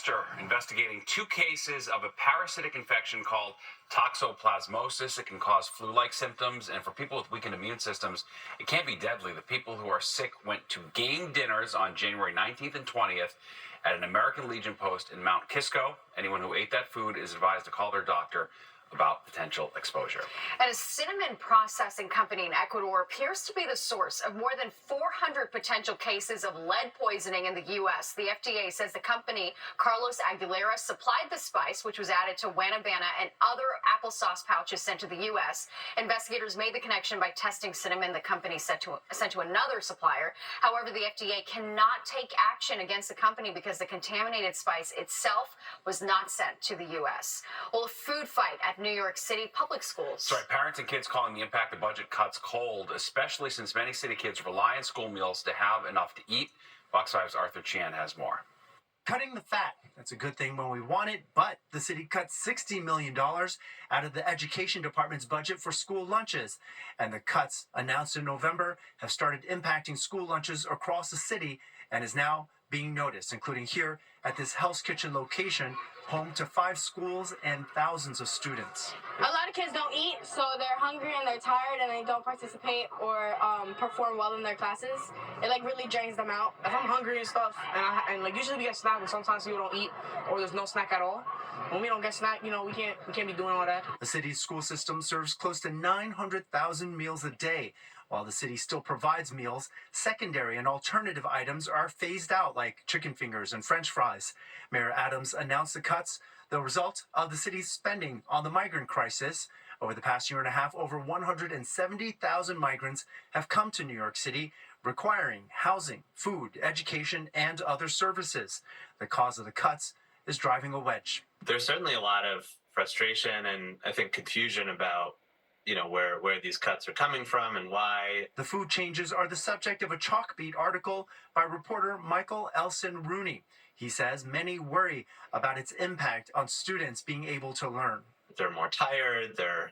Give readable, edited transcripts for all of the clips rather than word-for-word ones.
Chester investigating 2 cases of a parasitic infection called toxoplasmosis. It can cause flu-like symptoms, and for people with weakened immune systems, it can be deadly. The people who are sick went to game dinners on January 19th and 20th at an American Legion post in Mount Kisco. Anyone who ate that food is advised to call their doctor about potential exposure. And a cinnamon processing company in Ecuador appears to be the source of more than 400 potential cases of lead poisoning in the U.S. The FDA says the company, Carlos Aguilera, supplied the spice, which was added to Guanabana and other applesauce pouches sent to the U.S. Investigators made the connection by testing cinnamon the company sent to another supplier. However, the FDA cannot take action against the company because the contaminated spice itself was not sent to the U.S. Well, a food fight at New York City public schools. That's right. Parents and kids calling the impact of budget cuts cold, especially since many city kids rely on school meals to have enough to eat. Fox 5's Arthur Chan has more. Cutting the fat. That's a good thing when we want it, but the city cut $60 million out of the education department's budget for school lunches. And the cuts announced in November have started impacting school lunches across the city and is now being noticed, including here at this Hell's Kitchen location, home to 5 schools and thousands of students. A lot of kids don't eat, so they're hungry and they're tired and they don't participate or perform well in their classes. It really drains them out. If I'm hungry and stuff, and usually we get snack, but sometimes people don't eat or there's no snack at all. When we don't get snack, we can't be doing all that. The city's school system serves close to 900,000 meals a day. While the city still provides meals, secondary and alternative items are phased out, like chicken fingers and French fries. Mayor Adams announced the cuts, the result of the city's spending on the migrant crisis. Over the past year and a half, over 170,000 migrants have come to New York City, requiring housing, food, education, and other services. The cause of the cuts is driving a wedge. There's certainly a lot of frustration and I think confusion about where these cuts are coming from and why. The food changes are the subject of a Chalkbeat article by reporter Michael Elson Rooney. He says many worry about its impact on students being able to learn. They're more tired, they're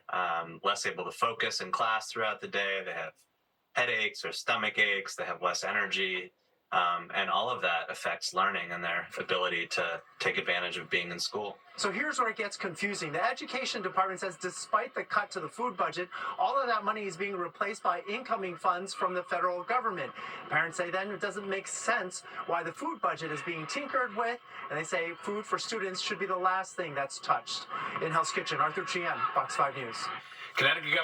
less able to focus in class throughout the day, they have headaches or stomach aches, they have less energy. And all of that affects learning and their ability to take advantage of being in school. So here's where it gets confusing. The education department says despite the cut to the food budget, all of that money is being replaced by incoming funds from the federal government. Parents say then it doesn't make sense why the food budget is being tinkered with, and they say food for students should be the last thing that's touched. In Hell's Kitchen, Arthur Chien, Fox 5 News. Connecticut Governor